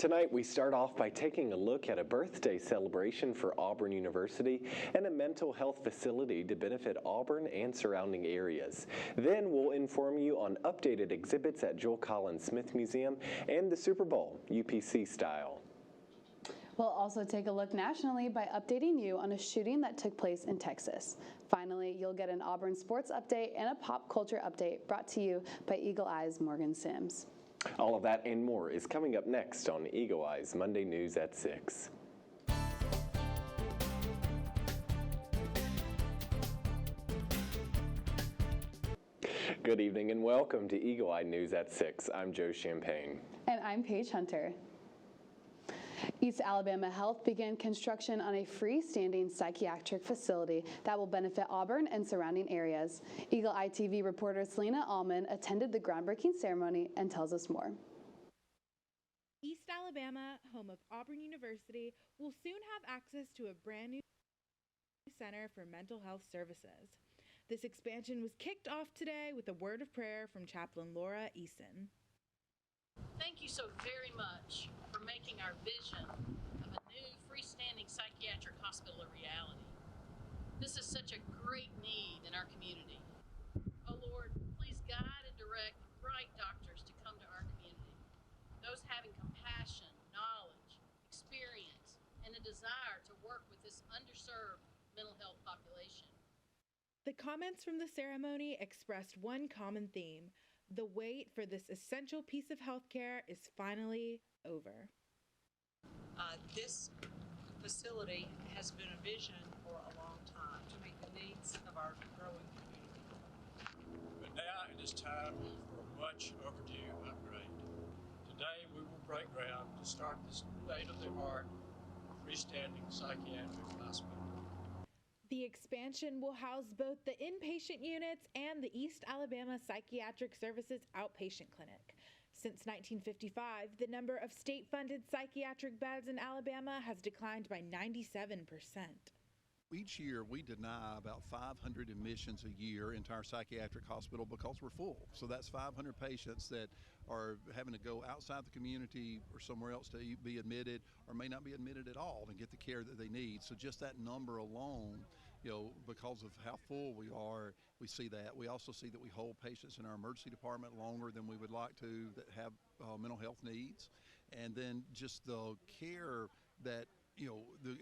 Tonight, we start off by taking a look at a birthday celebration for Auburn University and a mental health facility to benefit Auburn and surrounding areas. Then we'll inform you on updated exhibits at Joel Collins Smith Museum and the Super Bowl, UPC style. We'll also take a look nationally by updating you on a shooting that took place in Texas. Finally, you'll get an Auburn sports update and a pop culture update brought to you by Eagle Eye's Morgan Sims. All of that and more is coming up next on Eagle Eye's Monday News at 6. Good evening and welcome to Eagle Eye News at 6. I'm Joe Champagne. And I'm Paige Hunter. East Alabama Health began construction on a freestanding psychiatric facility that will benefit Auburn and surrounding areas. Eagle Eye TV reporter Celina Aleman attended the groundbreaking ceremony and tells us more. East Alabama, home of Auburn University, will soon have access to a brand new center for mental health services. This expansion was kicked off today with a word of prayer from Chaplain Laura Eason. Thank you so very much for making our vision of a new freestanding psychiatric hospital a reality. This is such a great need in our community. Oh Lord, please guide and direct bright doctors to come to our community. Those having compassion, knowledge, experience, and a desire to work with this underserved mental health population. The comments from the ceremony expressed one common theme. The wait for this essential piece of healthcare is finally over. This facility has been a vision for a long time to meet the needs of our growing community. But now it is time for a much overdue upgrade. Today we will break ground to start this state-of-the-art freestanding psychiatric hospital. The expansion will house both the inpatient units and the East Alabama Psychiatric Services Outpatient Clinic. Since 1955, the number of state-funded psychiatric beds in Alabama has declined by 97%. Each year we deny about 500 admissions a year into our psychiatric hospital because we're full. So that's 500 patients that are having to go outside the community or somewhere else to be admitted or may not be admitted at all and get the care that they need. So just that number alone, because of how full we are, we see that. We also see that we hold patients in our emergency department longer than we would like to that have mental health needs. And then just the care that,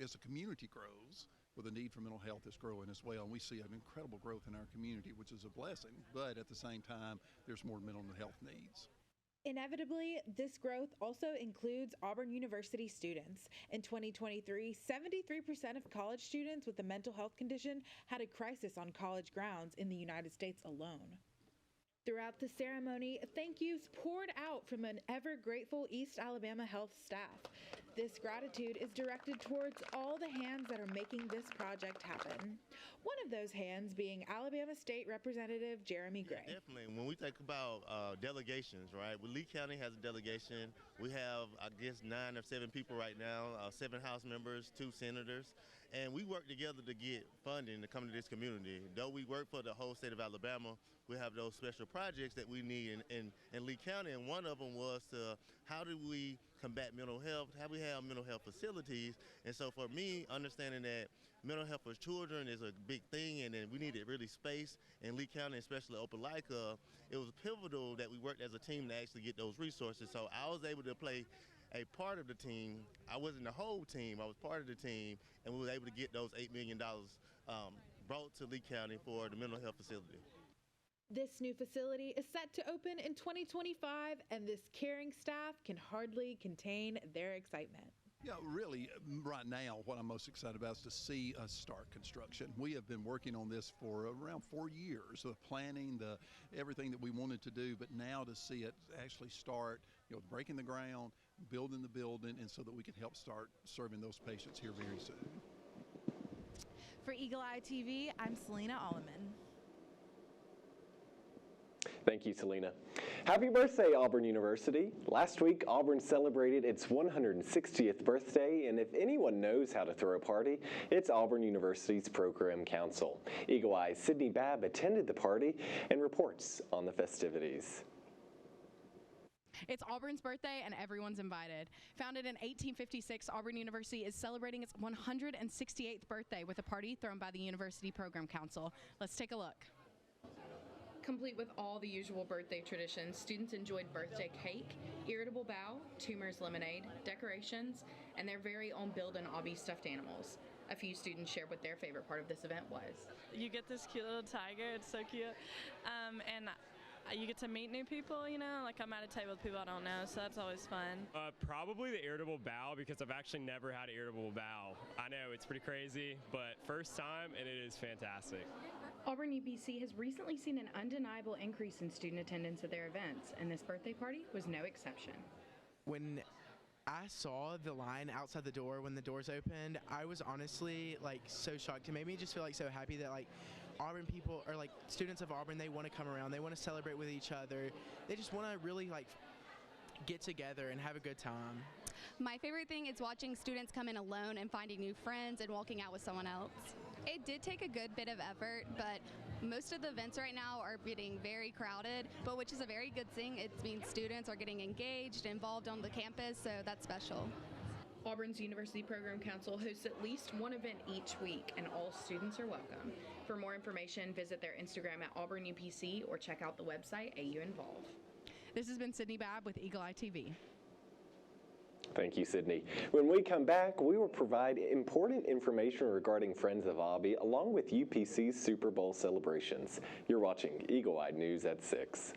as the community grows, well, the need for mental health is growing as well. And we see an incredible growth in our community, which is a blessing. But at the same time, there's more mental health needs. Inevitably, this growth also includes Auburn University students. In 2023, 73% of college students with a mental health condition had a crisis on college grounds in the United States alone. Throughout the ceremony, thank yous poured out from an ever-grateful East Alabama Health staff. This gratitude is directed towards all the hands that are making this project happen. One of those hands being Alabama State Representative Jeremy Gray. Yeah, definitely. When we think about delegations, right? Well, Lee County has a delegation. We have, 9 or 7 people right now, 7 House members, 2 senators. And we work together to get funding to come to this community. Though we work for the whole state of Alabama, we have those special projects that we need in Lee County. And one of them was how do we combat mental health, how we have mental health facilities. And so for me, understanding that mental health for children is a big thing and then we needed really space in Lee County, especially Opelika, it was pivotal that we worked as a team to actually get those resources. So I was able to play a part of the team. I wasn't the whole team, I was part of the team, and we were able to get those $8 million brought to Lee County for the mental health facility. This new facility is set to open in 2025, and this caring staff can hardly contain their excitement. Yeah, really, right now, what I'm most excited about is to see us start construction. We have been working on this for around 4 years, the planning, everything that we wanted to do, but now to see it actually start, breaking the ground, building the building, and so that we can help start serving those patients here very soon. For Eagle Eye TV, I'm Celina Aleman. Thank you, Celina. Happy birthday, Auburn University. Last week, Auburn celebrated its 160th birthday, and if anyone knows how to throw a party, it's Auburn University's Program Council. Eagle Eye's Sydney Babb attended the party and reports on the festivities. It's Auburn's birthday and everyone's invited. Founded in 1856, Auburn University is celebrating its 168th birthday with a party thrown by the University Program Council. Let's take a look. Complete with all the usual birthday traditions, students enjoyed birthday cake, irritable bow, tumors lemonade, decorations, and their very own Build an Obby stuffed animals. A few students shared what their favorite part of this event was. You get this cute little tiger, it's so cute, and you get to meet new people, you know, like I'm at a table with people I don't know, so that's always fun. Probably the irritable bowel, because I've actually never had an irritable bowel. I know it's pretty crazy, but first time, and it is fantastic. Auburn UPC has recently seen an undeniable increase in student attendance at their events, and this birthday party was no exception. When I saw the line outside the door when the doors opened, I was honestly like so shocked. It made me just feel like so happy that like Auburn people, or like students of Auburn, they want to come around, they want to celebrate with each other. They just want to really like get together and have a good time. My favorite thing is watching students come in alone and finding new friends and walking out with someone else. It did take a good bit of effort, but most of the events right now are getting very crowded, but which is a very good thing. It means students are getting engaged, involved on the campus, so that's special. Auburn's University Program Council hosts at least one event each week, and all students are welcome. For more information, visit their Instagram at Auburn UPC or check out the website AU Involve. This has been Sydney Babb with Eagle Eye TV. Thank you, Sydney. When we come back, we will provide important information regarding Friends of Obby, along with UPC's Super Bowl celebrations. You're watching Eagle Eye News at 6.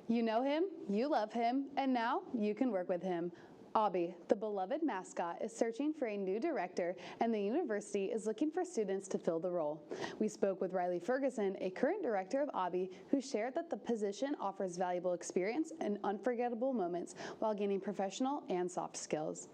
You know him, you love him, and now you can work with him. Obby, the beloved mascot, is searching for a new director, and the university is looking for students to fill the role. We spoke with Riley Ferguson, a current director of Obby, who shared that the position offers valuable experience and unforgettable moments while gaining professional and soft skills.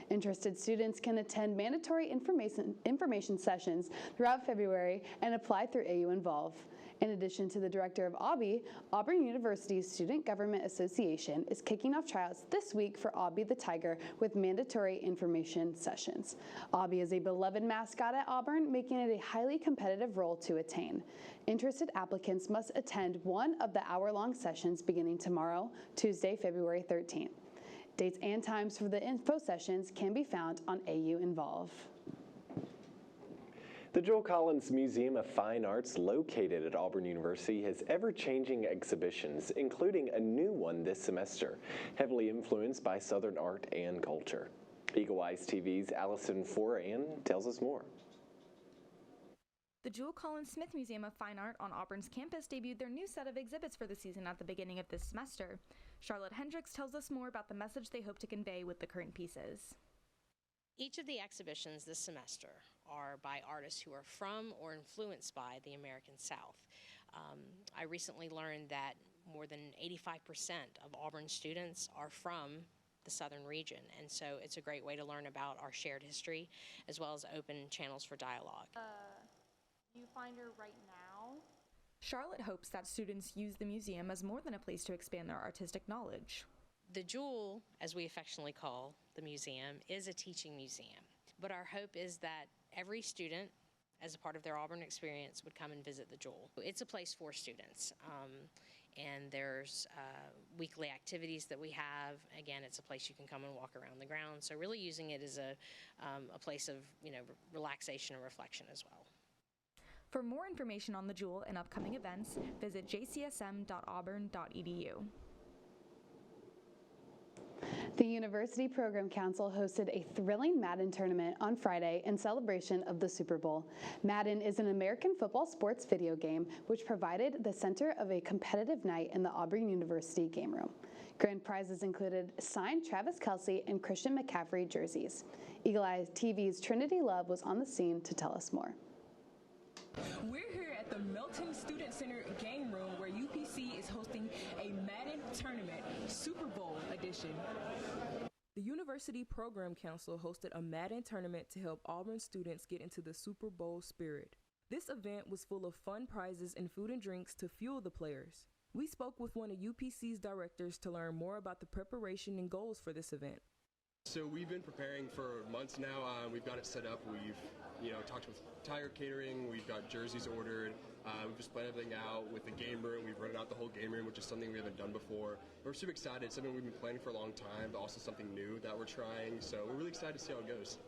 Interested students can attend mandatory information sessions throughout February and apply through AU Involve. In addition to the director of Obby, Auburn University's Student Government Association is kicking off tryouts this week for Obby the Tiger with mandatory information sessions. Obby is a beloved mascot at Auburn, making it a highly competitive role to attain. Interested applicants must attend one of the hour-long sessions beginning tomorrow, Tuesday, February 13th. Dates and times for the info sessions can be found on AU Involve. The Joel Collins Museum of Fine Arts, located at Auburn University, has ever-changing exhibitions, including a new one this semester, heavily influenced by Southern art and culture. Eagle Eyes TV's Allison Foran tells us more. The Joel Collins Smith Museum of Fine Art on Auburn's campus debuted their new set of exhibits for the season at the beginning of this semester. Charlotte Hendricks tells us more about the message they hope to convey with the current pieces. Each of the exhibitions this semester are by artists who are from or influenced by the American South. I recently learned that more than 85% of Auburn students are from the southern region, and so it's a great way to learn about our shared history as well as open channels for dialogue. You find her right now? Charlotte hopes that students use the museum as more than a place to expand their artistic knowledge. The Jewel, as we affectionately call the museum, is a teaching museum. But our hope is that every student, as a part of their Auburn experience, would come and visit the Jewel. It's a place for students, and there's weekly activities that we have. Again, it's a place you can come and walk around the grounds. So really using it as a place of relaxation and reflection as well. For more information on the Jewel and upcoming events, visit jcsm.auburn.edu. The University Program Council hosted a thrilling Madden tournament on Friday in celebration of the Super Bowl. Madden is an American football sports video game which provided the center of a competitive night in the Auburn University game room. Grand prizes included signed Travis Kelce and Christian McCaffrey jerseys. Eagle Eye TV's Trinity Love was on the scene to tell us more. We're here at the Melton Student Center game room where UPC is hosting a Madden tournament, Super Bowl edition. The University Program Council hosted a Madden tournament to help Auburn students get into the Super Bowl spirit. This event was full of fun prizes and food and drinks to fuel the players. We spoke with one of UPC's directors to learn more about the preparation and goals for this event. So we've been preparing for months now. We've got it set up. We've talked with Tiger Catering. We've got jerseys ordered. We've just planned everything out with the game room. We've rented out the whole game room, which is something we haven't done before. We're super excited. It's something we've been planning for a long time, but also something new that we're trying. So we're really excited to see how it goes.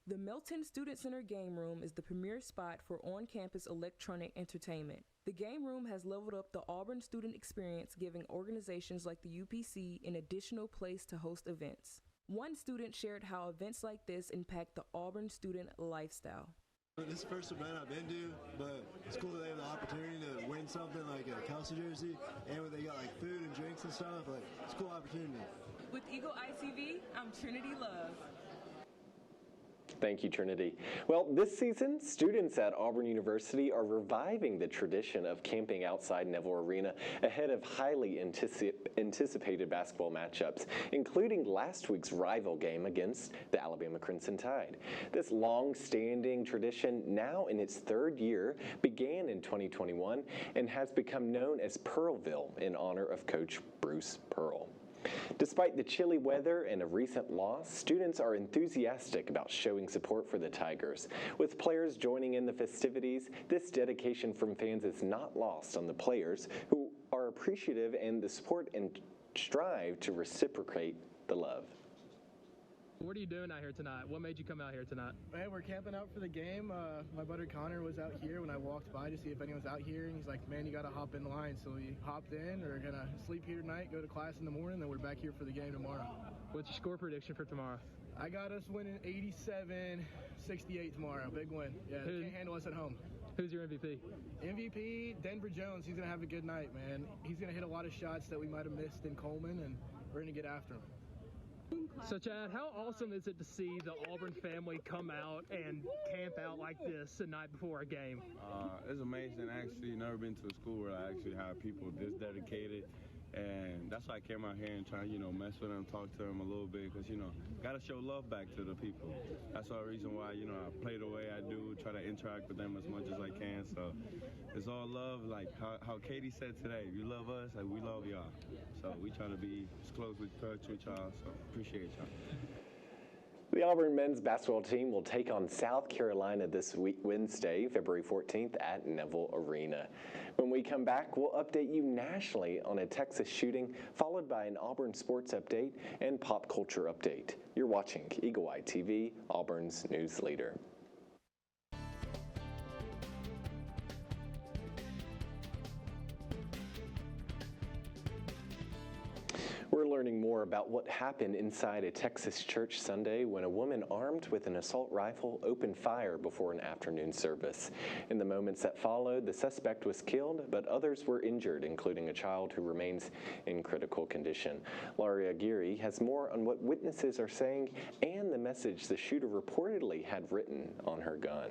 The Melton Student Center Game Room is the premier spot for on-campus electronic entertainment. The game room has leveled up the Auburn student experience, giving organizations like the UPC an additional place to host events. One student shared how events like this impact the Auburn student lifestyle. This is the first event I've been to, but it's cool that they have the opportunity to win something like a Kelsey jersey, and when they got like food and drinks and stuff, like it's a cool opportunity. With Eagle ITV, I'm Trinity Love. Thank you, Trinity. Well, this season, students at Auburn University are reviving the tradition of camping outside Neville Arena ahead of highly anticipated basketball matchups, including last week's rival game against the Alabama Crimson Tide. This long-standing tradition, now in its third year, began in 2021 and has become known as Pearlville in honor of Coach Bruce Pearl. Despite the chilly weather and a recent loss, students are enthusiastic about showing support for the Tigers. With players joining in the festivities, this dedication from fans is not lost on the players, who are appreciative and the support and strive to reciprocate the love. What are you doing out here tonight? What made you come out here tonight? Hey, we're camping out for the game. My buddy Connor was out here when I walked by to see if anyone's out here, and he's like, man, you got to hop in line. So we hopped in. We're going to sleep here tonight, go to class in the morning, then we're back here for the game tomorrow. What's your score prediction for tomorrow? I got us winning 87-68 tomorrow. Big win. Yeah, they can't handle us at home. Who's your MVP? MVP, Denver Jones. He's going to have a good night, man. He's going to hit a lot of shots that we might have missed in Coleman, and we're going to get after him. So, Chad, how awesome is it to see the Auburn family come out and camp out like this the night before a game? It's amazing. Actually, never been to a school where I actually have people this dedicated. And that's why I came out here and try, mess with them, talk to them a little bit, because, got to show love back to the people. That's the reason why, I play the way I do, try to interact with them as much as I can. So it's all love, like how Katie said today. If you love us, like we love y'all. So we try to be as close with y'all, so appreciate y'all. The Auburn men's basketball team will take on South Carolina this week, Wednesday, February 14th at Neville Arena. When we come back, we'll update you nationally on a Texas shooting, followed by an Auburn sports update and pop culture update. You're watching Eagle Eye TV, Auburn's news leader. We're learning more about what happened inside a Texas church Sunday when a woman armed with an assault rifle opened fire before an afternoon service. In the moments that followed, the suspect was killed, but others were injured, including a child who remains in critical condition. Laura Aguirre has more on what witnesses are saying and the message the shooter reportedly had written on her gun.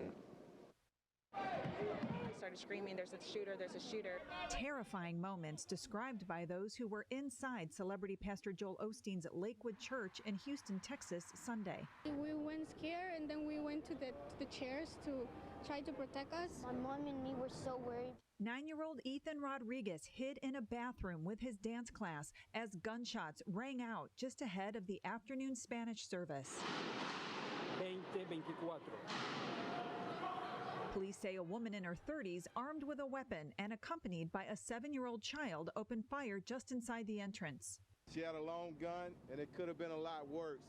Started screaming, there's a shooter, there's a shooter. Terrifying moments described by those who were inside celebrity pastor Joel Osteen's Lakewood Church in Houston, Texas, Sunday. We went scared and then we went to the chairs to try to protect us. My mom and me were so worried. 9-year-old Ethan Rodriguez hid in a bathroom with his dance class as gunshots rang out just ahead of the afternoon Spanish service. 20-24. Police say a woman in her 30s, armed with a weapon and accompanied by a 7-year-old child, opened fire just inside the entrance. She had a long gun, and it could have been a lot worse.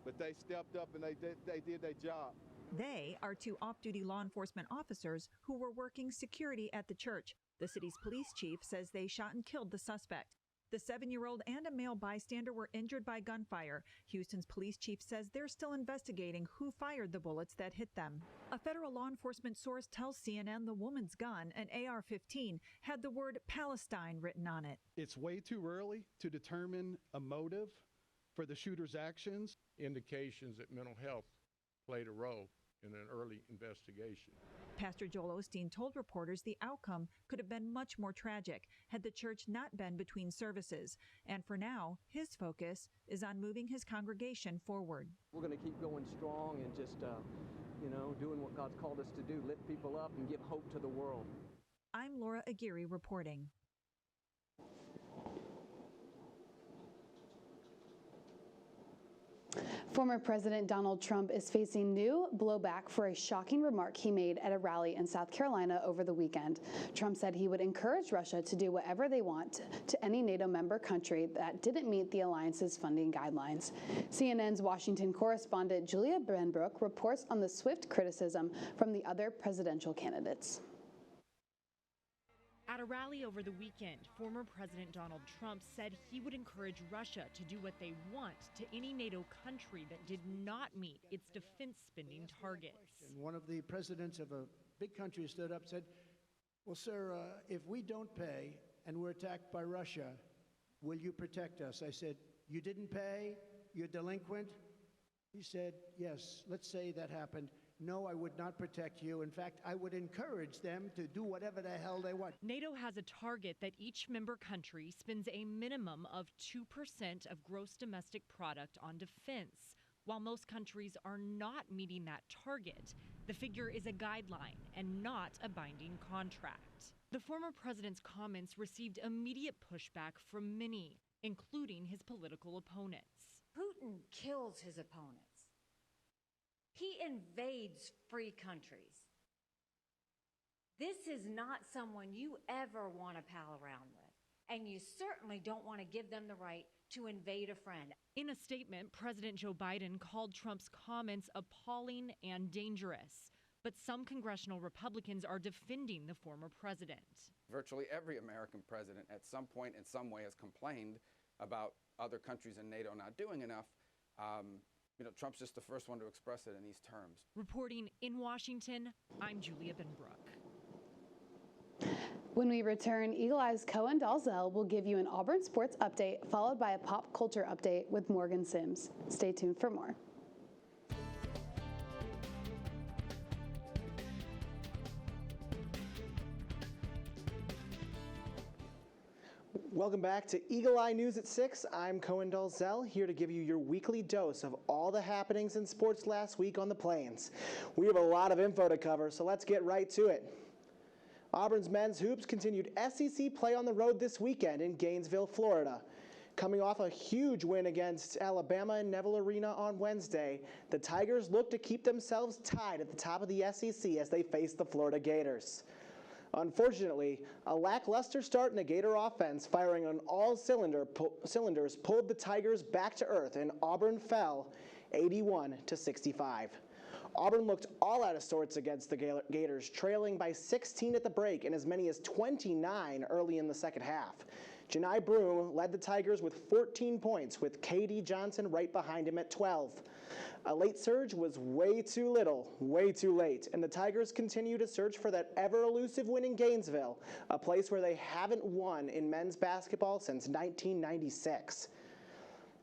But they stepped up and they did their job. They are two off-duty law enforcement officers who were working security at the church. The city's police chief says they shot and killed the suspect. The 7-year-old and a male bystander were injured by gunfire. Houston's police chief says they're still investigating who fired the bullets that hit them. A federal law enforcement source tells CNN the woman's gun, an AR-15, had the word Palestine written on it. It's way too early to determine a motive for the shooter's actions. Indications that mental health played a role in an early investigation. Pastor Joel Osteen told reporters the outcome could have been much more tragic had the church not been between services. And for now, his focus is on moving his congregation forward. We're going to keep going strong and just, doing what God's called us to do, lift people up and give hope to the world. I'm Laura Aguirre reporting. Former President Donald Trump is facing new blowback for a shocking remark he made at a rally in South Carolina over the weekend. Trump said he would encourage Russia to do whatever they want to any NATO member country that didn't meet the alliance's funding guidelines. CNN's Washington correspondent Julia Benbrook reports on the swift criticism from the other presidential candidates. At a rally over the weekend, former President Donald Trump said he would encourage Russia to do what they want to any NATO country that did not meet its defense spending targets. One of the presidents of a big country stood up and said, well, sir, if we don't pay and we're attacked by Russia, will you protect us? I said, you didn't pay? You're delinquent? He said, yes, let's say that happened. No, I would not protect you. In fact, I would encourage them to do whatever the hell they want. NATO has a target that each member country spends a minimum of 2% of gross domestic product on defense. While most countries are not meeting that target, the figure is a guideline and not a binding contract. The former president's comments received immediate pushback from many, including his political opponents. Putin kills his opponents. He invades free countries. This is not someone you ever want to pal around with, and you certainly don't want to give them the right to invade a friend. In a statement, President Joe Biden called Trump's comments appalling and dangerous, but some congressional Republicans are defending the former president. Virtually every American president at some point in some way has complained about other countries in NATO not doing enough. Trump's just the first one to express it in these terms. Reporting in Washington, I'm Julia Benbrook. When we return, Eagle Eye's Cohen Dalzell will give you an Auburn sports update, followed by a pop culture update with Morgan Sims. Stay tuned for more. Welcome back to Eagle Eye News at 6. I'm Cohen Dalzell, here to give you your weekly dose of all the happenings in sports last week on the Plains. We have a lot of info to cover, so let's get right to it. Auburn's men's hoops continued SEC play on the road this weekend in Gainesville, Florida. Coming off a huge win against Alabama in Neville Arena on Wednesday, the Tigers look to keep themselves tied at the top of the SEC as they face the Florida Gators. Unfortunately, a lackluster start in the Gator offense firing on all cylinders pulled the Tigers back to earth, and Auburn fell 81-65. Auburn looked all out of sorts against the Gators, trailing by 16 at the break and as many as 29 early in the second half. Janai Broom led the Tigers with 14 points, with K.D. Johnson right behind him at 12. A late surge was way too little, way too late, and the Tigers continue to search for that ever-elusive win in Gainesville, a place where they haven't won in men's basketball since 1996.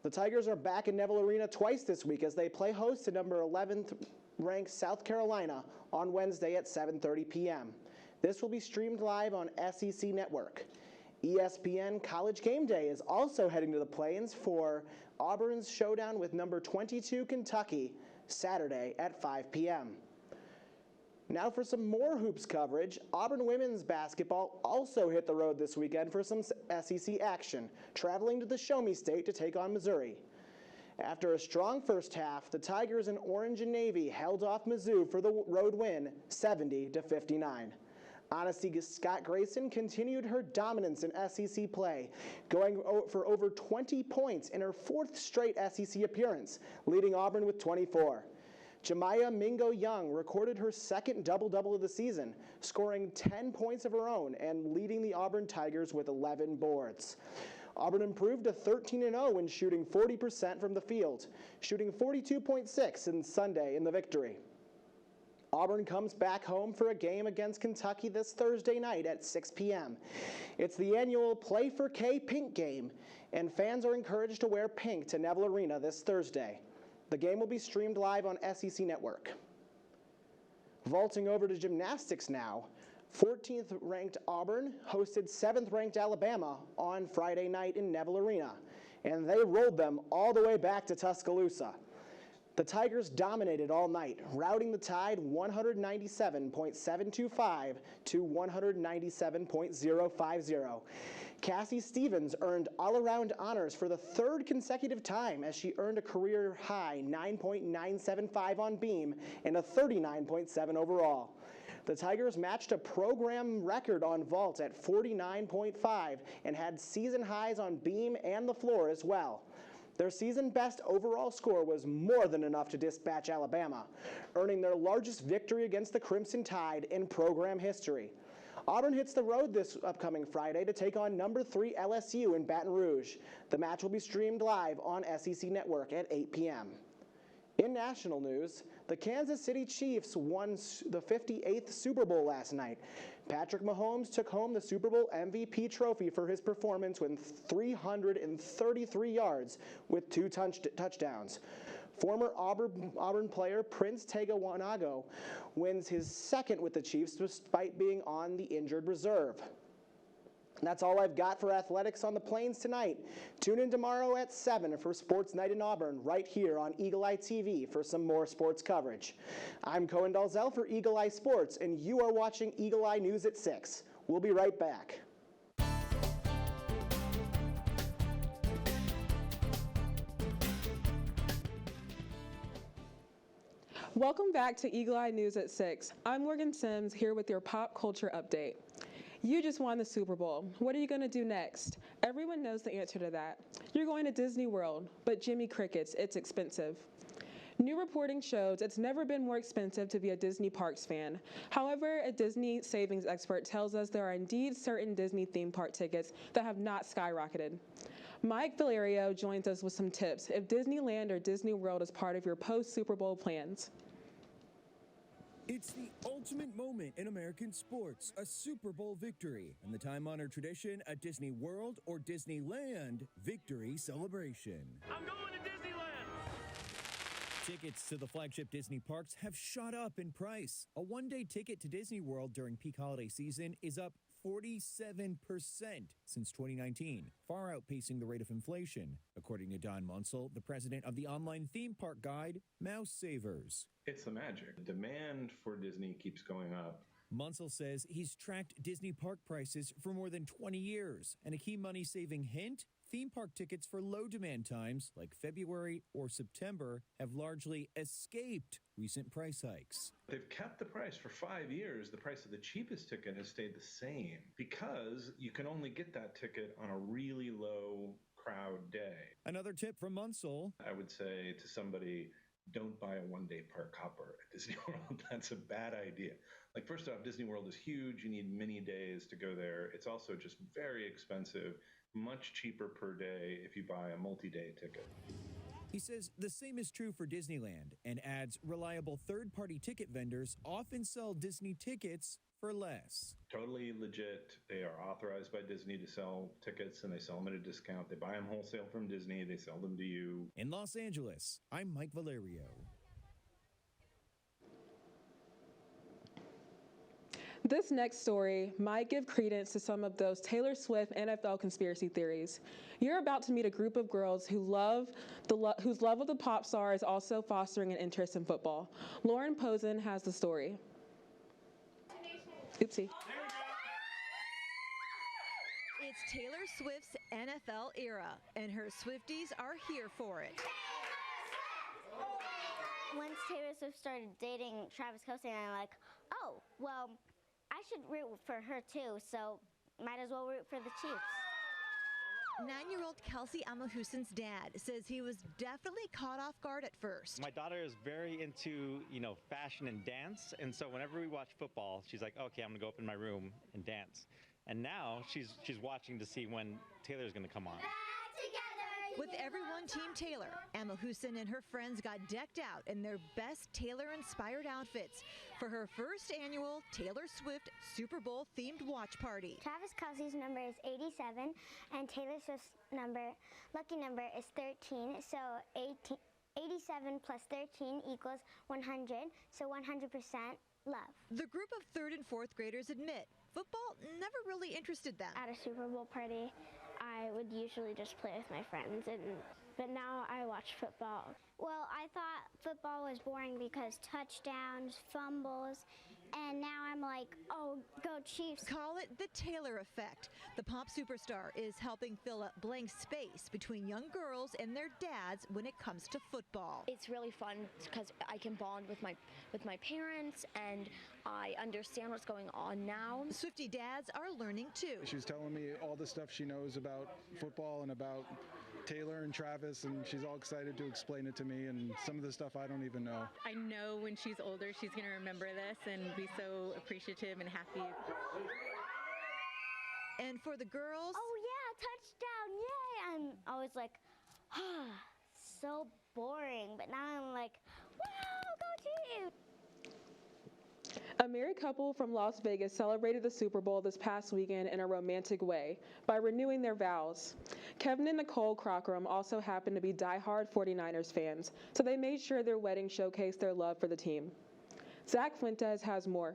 The Tigers are back in Neville Arena twice this week as they play host to number 11th ranked South Carolina on Wednesday at 7:30 p.m. This will be streamed live on SEC Network. ESPN College Game Day is also heading to the Plains for Auburn's showdown with number 22 Kentucky, Saturday at 5 p.m. Now for some more hoops coverage, Auburn women's basketball also hit the road this weekend for some SEC action, traveling to the Show Me State to take on Missouri. After a strong first half, the Tigers in orange and navy held off Mizzou for the road win, 70-59. Honesty Scott Grayson continued her dominance in SEC play, going for over 20 points in her fourth straight SEC appearance, leading Auburn with 24. Jemiah Mingo Young recorded her second double-double of the season, scoring 10 points of her own and leading the Auburn Tigers with 11 boards. Auburn improved to 13-0 when shooting 40% from the field, shooting 42.6 in Sunday in the victory. Auburn comes back home for a game against Kentucky this Thursday night at 6 p.m. It's the annual Play for K Pink game, and fans are encouraged to wear pink to Neville Arena this Thursday. The game will be streamed live on SEC Network. Vaulting over to gymnastics now, 14th ranked Auburn hosted 7th ranked Alabama on Friday night in Neville Arena, and they rolled them all the way back to Tuscaloosa. The Tigers dominated all night, routing the Tide 197.725 to 197.050. Cassie Stevens earned all-around honors for the third consecutive time as she earned a career-high 9.975 on beam and a 39.7 overall. The Tigers matched a program record on vault at 49.5 and had season highs on beam and the floor as well. Their season best overall score was more than enough to dispatch Alabama, earning their largest victory against the Crimson Tide in program history. Auburn hits the road this upcoming Friday to take on number 3 LSU in Baton Rouge. The match will be streamed live on SEC Network at 8 p.m. In national news, the Kansas City Chiefs won the 58th Super Bowl last night. Patrick Mahomes took home the Super Bowl MVP trophy for his performance with 333 yards with 2 touchdowns. Former Auburn player Prince Tega Wanago wins his second with the Chiefs despite being on the injured reserve. That's all I've got for athletics on the Plains tonight. Tune in tomorrow at 7 for Sports Night in Auburn right here on Eagle Eye TV for some more sports coverage. I'm Cohen Dalzell for Eagle Eye Sports, and you are watching Eagle Eye News at 6. We'll be right back. Welcome back to Eagle Eye News at 6. I'm Morgan Sims here with your pop culture update. You just won the Super Bowl. What are you going to do next? Everyone knows the answer to that. You're going to Disney World, but Jimmy Crickets, it's expensive. New reporting shows it's never been more expensive to be a Disney Parks fan. However, a Disney savings expert tells us there are indeed certain Disney theme park tickets that have not skyrocketed. Mike Valerio joins us with some tips if Disneyland or Disney World is part of your post-Super Bowl plans. It's the ultimate moment in American sports, a Super Bowl victory, and the time-honored tradition, a Disney World or Disneyland victory celebration. I'm going to Disneyland! Tickets to the flagship Disney parks have shot up in price. A one-day ticket to Disney World during peak holiday season is up 47% since 2019, far outpacing the rate of inflation, according to Don Munsell, the president of the online theme park guide, Mouse Savers. It's the magic. The demand for Disney keeps going up. Munsell says he's tracked Disney park prices for more than 20 years, and a key money-saving hint, theme park tickets for low-demand times, like February or September, have largely escaped recent price hikes. They've kept the price for 5 years. The price of the cheapest ticket has stayed the same because you can only get that ticket on a really low crowd day. Another tip from Munsell. I would say to somebody, don't buy a one-day park hopper at Disney World. That's a bad idea. Like, first off, Disney World is huge. You need many days to go there. It's also just very expensive, much cheaper per day if you buy a multi-day ticket. He says the same is true for Disneyland and adds reliable third-party ticket vendors often sell Disney tickets for less. Totally legit. They are authorized by Disney to sell tickets, and they sell them at a discount. They buy them wholesale from Disney. They sell them to you. In Los Angeles, I'm Mike Valerio. This next story might give credence to some of those Taylor Swift NFL conspiracy theories. You're about to meet a group of girls whose love of the pop star is also fostering an interest in football. Lauren Posen has the story. Oopsie. It's Taylor Swift's NFL era, and her Swifties are here for it. Once Taylor Swift started dating Travis Kelce, and I'm like, oh, well, I should root for her too, so might as well root for the Chiefs. 9-year-old Kelsey Amalhussen's dad says he was definitely caught off guard at first. My daughter is very into, fashion and dance, and so whenever we watch football, she's like, okay, I'm gonna go up in my room and dance. And now she's watching to see when Taylor's gonna come on. With everyone Team Taylor, Amalhussen and her friends got decked out in their best Taylor-inspired outfits for her first annual Taylor Swift Super Bowl themed watch party. Travis Kelce's number is 87, and Taylor Swift's lucky number is 13, so 87 plus 13 equals 100, so 100% love. The group of 3rd and 4th graders admit football never really interested them. At a Super Bowl party, I would usually just play with my friends, but now I watch football. Well, I thought football was boring because touchdowns, fumbles, and now I'm like, oh, go Chiefs. Call it the Taylor effect. The pop superstar is helping fill a blank space between young girls and their dads when it comes to football. It's really fun because I can bond with my parents, and I understand what's going on now. Swiftie dads are learning too. She's telling me all the stuff she knows about football and about Taylor and Travis, and she's all excited to explain it to me, and some of the stuff I don't even know. I know when she's older she's going to remember this and be so appreciative and happy. And for the girls, oh yeah, touchdown, yay! I'm always like, so boring, but now I'm like, wow, go Chiefs! A married couple from Las Vegas celebrated the Super Bowl this past weekend in a romantic way by renewing their vows. Kevin and Nicole Crockram also happen to be diehard 49ers fans, so they made sure their wedding showcased their love for the team. Zach Fuentes has more.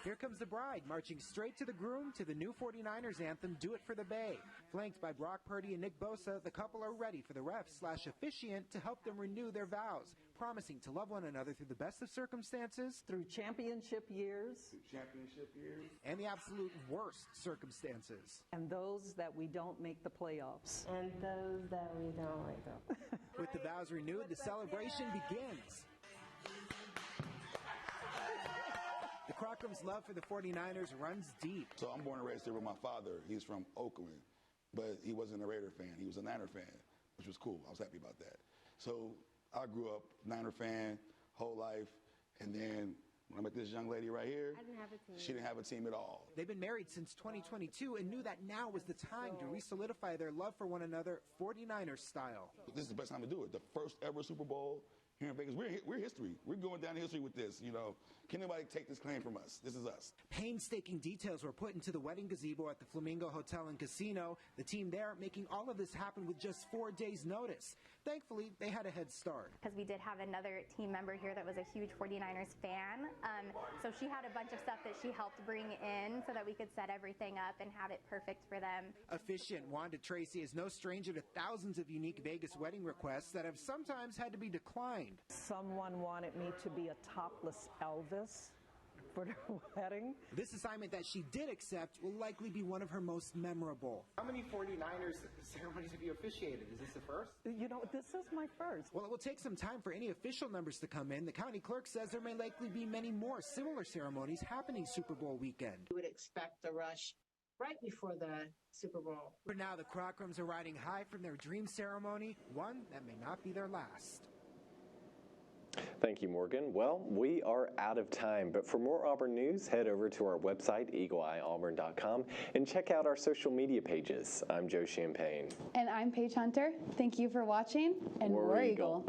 Here comes the bride, marching straight to the groom to the new 49ers anthem, Do It for the Bay. Flanked by Brock Purdy and Nick Bosa, the couple are ready for the ref/officiant to help them renew their vows, promising to love one another through the best of circumstances, through championship years, and the absolute worst circumstances. And those that we don't make the playoffs. And those that we don't make them. With the vows renewed, the celebration begins. The Crockrams' love for the 49ers runs deep. So I'm born and raised here with my father. He's from Oakland, but he wasn't a Raider fan. He was a Niner fan, which was cool. I was happy about that. So I grew up Niner fan whole life, and then when I met this young lady right here, she didn't have a team at all. They've been married since 2022 and knew that now was the time to re-solidify their love for one another, 49ers style. This is the best time to do it. The first ever Super Bowl here in Vegas. We're history. We're going down in history with this, you know. Can nobody take this claim from us? This is us. Painstaking details were put into the wedding gazebo at the Flamingo Hotel and Casino. The team there making all of this happen with just 4 days' notice. Thankfully, they had a head start. Because we did have another team member here that was a huge 49ers fan. So she had a bunch of stuff that she helped bring in so that we could set everything up and have it perfect for them. Officiant Wanda Tracy is no stranger to thousands of unique Vegas wedding requests that have sometimes had to be declined. Someone wanted me to be a topless Elvis for their wedding. This assignment that she did accept will likely be one of her most memorable. How many 49ers ceremonies have you officiated? Is this the first? You know, this is my first. Well, it will take some time for any official numbers to come in. The county clerk says there may likely be many more similar ceremonies happening Super Bowl weekend. You would expect the rush right before the Super Bowl. For now, the Crockrams are riding high from their dream ceremony, one that may not be their last. Thank you, Morgan. Well, we are out of time, but for more Auburn news, head over to our website, eagleeyeauburn.com, and check out our social media pages. I'm Joe Champagne. And I'm Paige Hunter. Thank you for watching, and War Eagle.